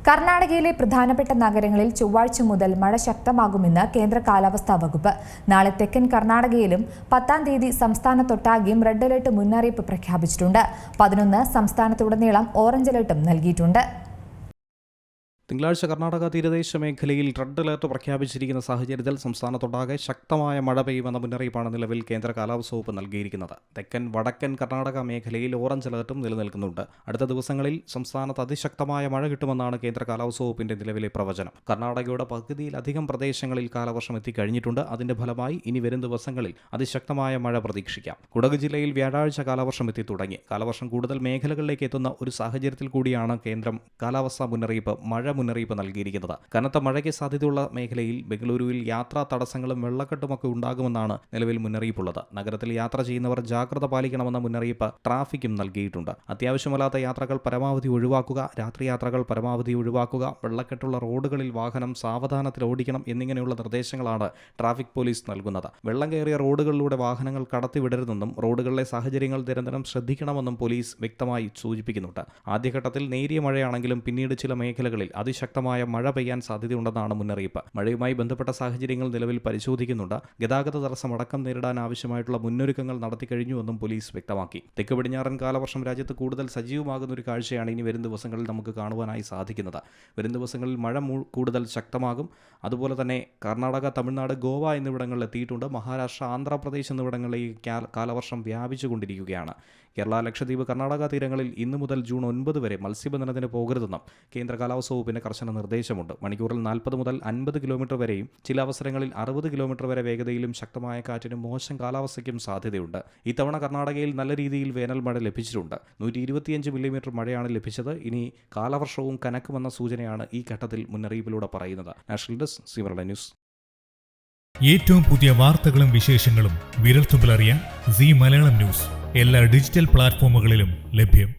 കർണാടകയിലെ പ്രധാനപ്പെട്ട നഗരങ്ങളിൽ ചൊവ്വാഴ്ച മുതൽ മഴ ശക്തമാകുമെന്ന് കേന്ദ്ര കാലാവസ്ഥാ വകുപ്പ്. നാളെ തെക്കൻ കർണാടകയിലും 10-ാം തീയതി സംസ്ഥാനത്തൊട്ടാകെയും റെഡ് അലർട്ട് മുന്നറിയിപ്പ് പ്രഖ്യാപിച്ചിട്ടുണ്ട്. 11 സംസ്ഥാനത്തുടനീളം ഓറഞ്ച് അലർട്ടും നൽകിയിട്ടുണ്ട്. തിങ്കളാഴ്ച കർണാടക തീരദേശ മേഖലയിൽ റെഡ് അലർട്ട് പ്രഖ്യാപിച്ചിരിക്കുന്ന സാഹചര്യത്തിൽ സംസ്ഥാനത്തൊട്ടാകെ ശക്തമായ മഴ പെയ്യുമെന്ന മുന്നറിയിപ്പാണ് നിലവിൽ കേന്ദ്ര കാലാവസ്ഥാ വകുപ്പ് നൽകിയിരിക്കുന്നത്. തെക്കൻ വടക്കൻ കർണാടക മേഖലയിൽ ഓറഞ്ച് അലർട്ടും നിലനിൽക്കുന്നുണ്ട്. അടുത്ത ദിവസങ്ങളിൽ സംസ്ഥാനത്ത് അതിശക്തമായ മഴ കിട്ടുമെന്നാണ് കേന്ദ്ര കാലാവസ്ഥാ വകുപ്പിന്റെ നിലവിലെ പ്രവചനം. കർണാടകയുടെ പകുതിയിലധികം പ്രദേശങ്ങളിൽ കാലവർഷം എത്തിക്കഴിഞ്ഞിട്ടുണ്ട്. അതിന്റെ ഫലമായി ഇനി വരും ദിവസങ്ങളിൽ അതിശക്തമായ മഴ പ്രതീക്ഷിക്കാം. കുടക് ജില്ലയിൽ വ്യാഴാഴ്ച കാലവർഷം എത്തി തുടങ്ങി. കാലവർഷം കൂടുതൽ മേഖലകളിലേക്ക് എത്തുന്ന ഒരു സാഹചര്യത്തിൽ കൂടിയാണ് കേന്ദ്രം കാലാവസ്ഥാ മുന്നറിയിപ്പ് നൽകിയിരിക്കുന്നത്. കനത്ത മഴയ്ക്ക് സാധ്യതയുള്ള മേഖലയിൽ ബംഗളൂരുവിൽ യാത്രാ തടസ്സങ്ങളും വെള്ളക്കെട്ടുമൊക്കെ ഉണ്ടാകുമെന്നാണ് നിലവിൽ മുന്നറിയിപ്പുള്ളത്. നഗരത്തിൽ യാത്ര ചെയ്യുന്നവർ ജാഗ്രത പാലിക്കണമെന്ന മുന്നറിയിപ്പ് ട്രാഫിക്കും നൽകിയിട്ടുണ്ട്. അത്യാവശ്യമല്ലാത്ത യാത്രകൾ പരമാവധി ഒഴിവാക്കുക, രാത്രിയാത്രകൾ പരമാവധി ഒഴിവാക്കുക, വെള്ളക്കെട്ടുള്ള റോഡുകളിൽ വാഹനം സാവധാനത്തിൽ ഓടിക്കണം എന്നിങ്ങനെയുള്ള നിർദ്ദേശങ്ങളാണ് ട്രാഫിക് പോലീസ് നൽകുന്നത്. വെള്ളം കയറിയ റോഡുകളിലൂടെ വാഹനങ്ങൾ കടത്തിവിടരുതെന്നും റോഡുകളിലെ സാഹചര്യങ്ങൾ നിരന്തരം ശ്രദ്ധിക്കണമെന്നും പോലീസ് വ്യക്തമായി സൂചിപ്പിക്കുന്നുണ്ട്. ആദ്യഘട്ടത്തിൽ നേരിയ മഴയാണെങ്കിലും പിന്നീട് ചില മേഖലകളിൽ അതിശക്തമായ മഴ പെയ്യാൻ സാധ്യതയുണ്ടെന്നാണ് മുന്നറിയിപ്പ്. മഴയുമായി ബന്ധപ്പെട്ട സാഹചര്യങ്ങൾ നിലവിൽ പരിശോധിക്കുന്നുണ്ട്. ഗതാഗത തടസ്സം അടക്കം നേരിടാൻ ആവശ്യമായിട്ടുള്ള മുന്നൊരുക്കങ്ങൾ നടത്തിക്കഴിഞ്ഞുവെന്നും പോലീസ് വ്യക്തമാക്കി. തെക്ക് പടിഞ്ഞാറൻ കാലവർഷം രാജ്യത്ത് കൂടുതൽ സജീവമാകുന്ന ഒരു കാഴ്ചയാണ് ഇനി വരും ദിവസങ്ങളിൽ നമുക്ക് കാണുവാനായി സാധിക്കുന്നത്. വരും ദിവസങ്ങളിൽ മഴ കൂടുതൽ ശക്തമാകും. അതുപോലെ തന്നെ കർണാടക, തമിഴ്നാട്, ഗോവ എന്നിവിടങ്ങളിൽ എത്തിയിട്ടുണ്ട്. മഹാരാഷ്ട്ര, ആന്ധ്രാപ്രദേശ് എന്നിവിടങ്ങളിൽ ഈ കാലവർഷം വ്യാപിച്ചുകൊണ്ടിരിക്കുകയാണ്. കേരള, ലക്ഷദ്വീപ്, കർണാടക തീരങ്ങളിൽ ഇന്നു മുതൽ ജൂൺ 9 വരെ മത്സ്യബന്ധനത്തിന് പോകരുതെന്നും കേന്ദ്ര കാലാവസ്ഥാ വകുപ്പിന് കർശന നിർദ്ദേശമുണ്ട്. മണിക്കൂറിൽ 40 മുതൽ 50 കിലോമീറ്റർ വരെയും ചില അവസരങ്ങളിൽ 60 കിലോമീറ്റർ വരെ വേഗതയിലും ശക്തമായ കാറ്റിനും മോശം കാലാവസ്ഥയ്ക്കും സാധ്യതയുണ്ട്. ഇത്തവണ കർണാടകയിൽ നല്ല രീതിയിൽ വേനൽ മഴ ലഭിച്ചിട്ടുണ്ട്. 125 മില്ലിമീറ്റർ മഴയാണ് ലഭിച്ചത്. ഇനി കാലവർഷവും കനക്കുമെന്ന സൂചനയാണ് ഈ ഘട്ടത്തിൽ മുന്നറിയിപ്പിലൂടെ പറയുന്നത്. National desk, C Malayalam news. ഏറ്റവും പുതിയ വാർത്തകളും വിശേഷങ്ങളും വിരൽത്തുമ്പിലറിയാൻ സി മലയാളം ന്യൂസ് എല്ലാ ഡിജിറ്റൽ പ്ലാറ്റ്ഫോമുകളിലും ലഭ്യം.